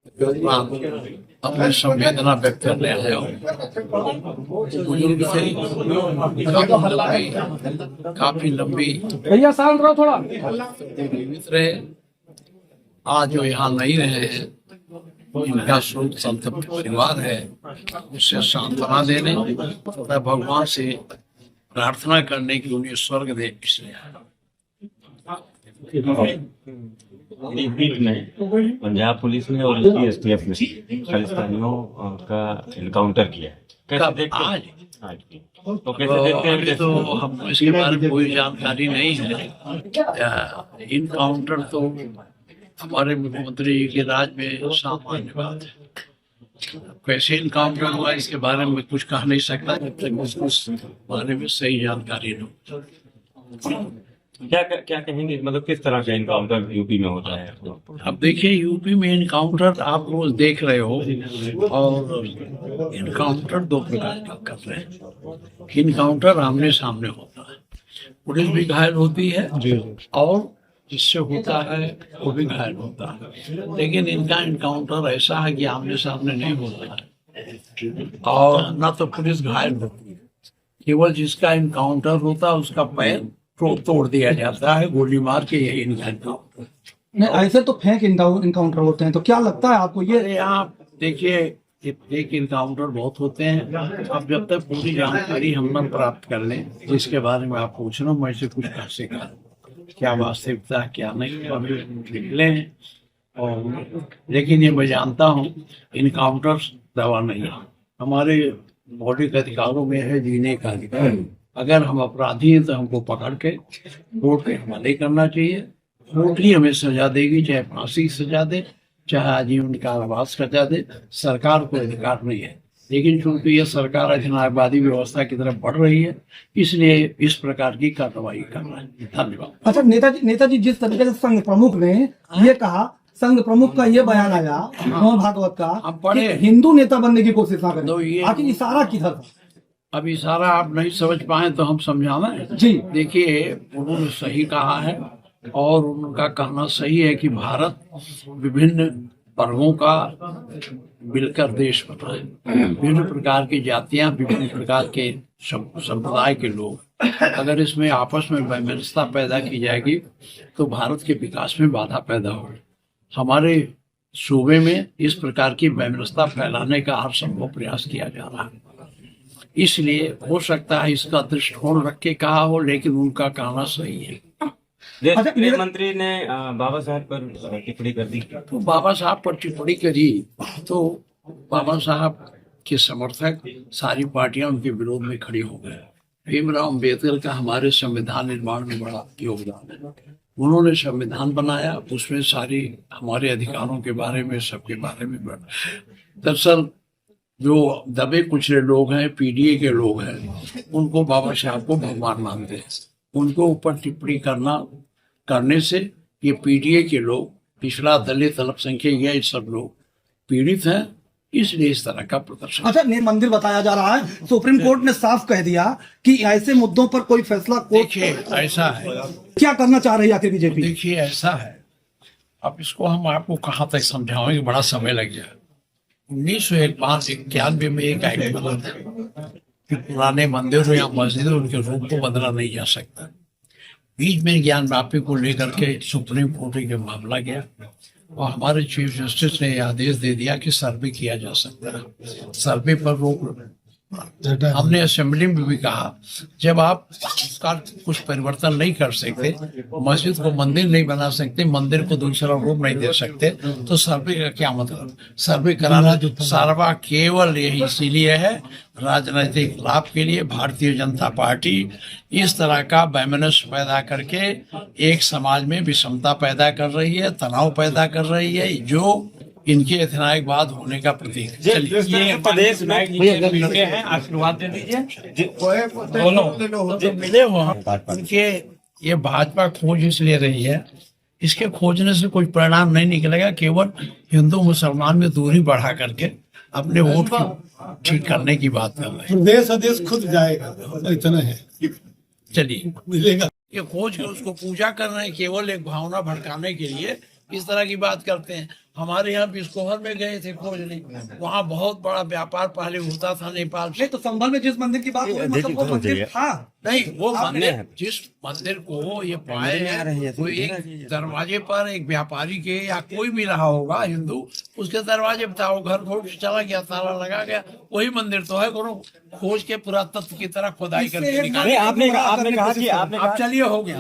अपनी संवेदना व्यक्त करने आया हूँ। बुजुर्ग थे, काफी लंबी भैया शांत रहो थोड़ा। जीवित रहे। आज जो यहाँ नहीं रहे हैं, इनका शोक संतप्त परिवार है, उससे सांत्वना देने तथा भगवान से प्रार्थना करने की उन्हें स्वर्ग दे, इसलिए पीठ में पंजाब पुलिस ने और उसकी एसटीएफ ने खालिस्तानियों का इनकाउंटर किया है। कैसे देखते हैं? आज तो कैसे देखते हैं? अभी तो हम इसके बारे में कोई जानकारी नहीं है। इनकाउंटर तो हमारे मुख्यमंत्री के राज में सामान्य बात है। कैसे इनकाउंटर हुआ इसके बारे में कुछ कह नहीं सकता जब तक उसके बारे में सही जानकारी न हो। क्या क्या कहेंगे, मतलब किस तरह का इनकाउंटर यूपी में होता है? अब देखिए, यूपी में इनकाउंटर आप रोज देख रहे हो, और इनकाउंटर दो प्रकार का कर रहे हैं। इनकाउंटर आमने सामने होता है, पुलिस भी घायल होती है और जिससे होता है वो भी घायल होता है। लेकिन इनका इनकाउंटर ऐसा है कि आमने सामने नहीं होता है, और न तो पुलिस घायल होती है, केवल जिसका इनकाउंटर होता है उसका पैर तोड़ दिया जाता है गोली मार के। यही इनका इनकाउंटर नहीं, ऐसे तो फेक इनकाउंटर होते हैं, तो क्या लगता है आपको ये? अरे आप देखिए, फेक इनकाउंटर बहुत होते हैं। अब जब तक पूरी जानकारी हम न प्राप्त कर लें, जिसके बारे में आप पूछ रहे हो, मैं से कुछ कह सका क्या वास्तविकता क्या नहीं, अभी निकले हैं। और लेकिन ये मैं जानता हूँ, इनकाउंटर दवा नहीं है। हमारे मौलिक अधिकारों में है जीने का अधिकार। अगर हम अपराधी हैं तो हमको पकड़ के कोर्ट के हवाले करना चाहिए। कोर्ट ही हमें सजा देगी, चाहे फांसी की सजा दे, चाहे आजीवन कारावास सजा दे। सरकार को अधिकार नहीं है। लेकिन चूंकि यह सरकार अधिनायकवादी व्यवस्था की तरफ बढ़ रही है, इसलिए इस प्रकार की कार्रवाई कर रहा है। धन्यवाद। अच्छा, नेताजी जिस तरीके से संघ प्रमुख ने ये कहा, संघ प्रमुख का ये बयान आया मोहन भागवत का कि हिंदू नेता बनने की कोशिश ना करें, आखिर इशारा किधर था? अब इशारा आप नहीं समझ पाए तो हम समझावें जी। देखिए, उन्होंने सही कहा है, और उनका कहना सही है कि भारत विभिन्न वर्गों का मिलकर देश बना है। विभिन्न प्रकार की जातियां, विभिन्न प्रकार के संप्रदाय के लोग, अगर इसमें आपस में वैमनस्यता पैदा की जाएगी तो भारत के विकास में बाधा पैदा होगी। हमारे सूबे में इस प्रकार की वैमनस्यता फैलाने का हर संभव प्रयास किया जा रहा है। इसलिए हो सकता है इसका दृष्टिकोण रख के कहा हो, लेकिन उनका कहना सही है। गृह मंत्री ने बाबा साहब पर टिप्पणी कर दी, तो बाबा साहब पर टिप्पणी करी तो बाबा साहब के समर्थक सारी पार्टियां उनके विरोध में खड़ी हो गए। भीमराव अम्बेडकर का हमारे संविधान निर्माण में बड़ा योगदान है। उन्होंने संविधान बनाया, उसमें सारी हमारे अधिकारों के बारे में, सबके बारे में दरअसल जो दबे कुचले लोग हैं, पीडीए के लोग हैं, उनको बाबा साहब को भगवान मानते हैं। उनको ऊपर टिप्पणी करने से ये पीडीए के लोग, पिछड़ा, दलित, अल्पसंख्यक, ये सब लोग पीड़ित हैं, इसलिए इस तरह का प्रदर्शन। अच्छा, मंदिर बताया जा रहा है, सुप्रीम कोर्ट ने साफ कह दिया कि ऐसे मुद्दों पर कोई फैसला कोर्ट। देखिए, ऐसा है, क्या करना चाह रही है आखिर बीजेपी? देखिए, ऐसा है, अब इसको हम आपको कहाँ तक समझाएंगे, बड़ा समय लग जाए। 1991 में एक एक्ट बना था कि पुराने मंदिर या मस्जिद, उनके रूप को बदला नहीं जा सकता। बीच में ज्ञान व्यापी को लेकर के सुप्रीम कोर्ट के मामला गया, और हमारे चीफ जस्टिस ने आदेश दे दिया कि सर्वे किया जा सकता है। सर्वे पर रोक, हमने असेंबली में भी कहा, जब आप उसका कुछ परिवर्तन नहीं कर सकते, मस्जिद को मंदिर नहीं बना सकते, मंदिर को दूसरा रूप नहीं दे सकते, तो सर्वे का क्या मतलब? सर्वे कराना सर्वा केवल यही इसीलिए है, राजनीतिक लाभ के लिए। भारतीय जनता पार्टी इस तरह का वैमनस्य पैदा करके एक समाज में विषमता पैदा कर रही है, तनाव पैदा कर रही है, जो इनके अधिनायकवाद होने का प्रतीक। ये प्रदेश में हैं, आशीर्वाद दे दीजिए दोनों मिले हुए उनके। ये भाजपा खोज इसलिए रही है, इसके खोजने से कोई परिणाम नहीं निकलेगा, केवल हिंदू मुसलमान में दूरी बढ़ा करके अपने वोट को ठीक करने की बात कर रहे हैं। देश आदेश खुद जाएगा, इतना है। चलिए, मिलेगा। ये खोज के उसको पूजा कर रहे हैं, केवल एक भावना भड़काने के लिए इस तरह की बात करते हैं। हमारे यहाँ बिस्कोहर में गए थे खोजने, वहाँ बहुत बड़ा व्यापार पहले होता था नेपाल से। नहीं तो संभल में जिस मंदिर की बात हो रही है, मतलब वो मंदिर था नहीं, वो मंदिर, जिस मंदिर को ये पाए हैं वो एक दरवाजे पर एक व्यापारी के या कोई भी रहा होगा हिंदू, उसके दरवाजे पे था, वो घर खोल के चला गया, ताला लगा गया। वही मंदिर तो है, कोनो खोज के पुरातत्व की तरह खुदाई करके निकाले। आपने कहा कि अब चलिए हो गया।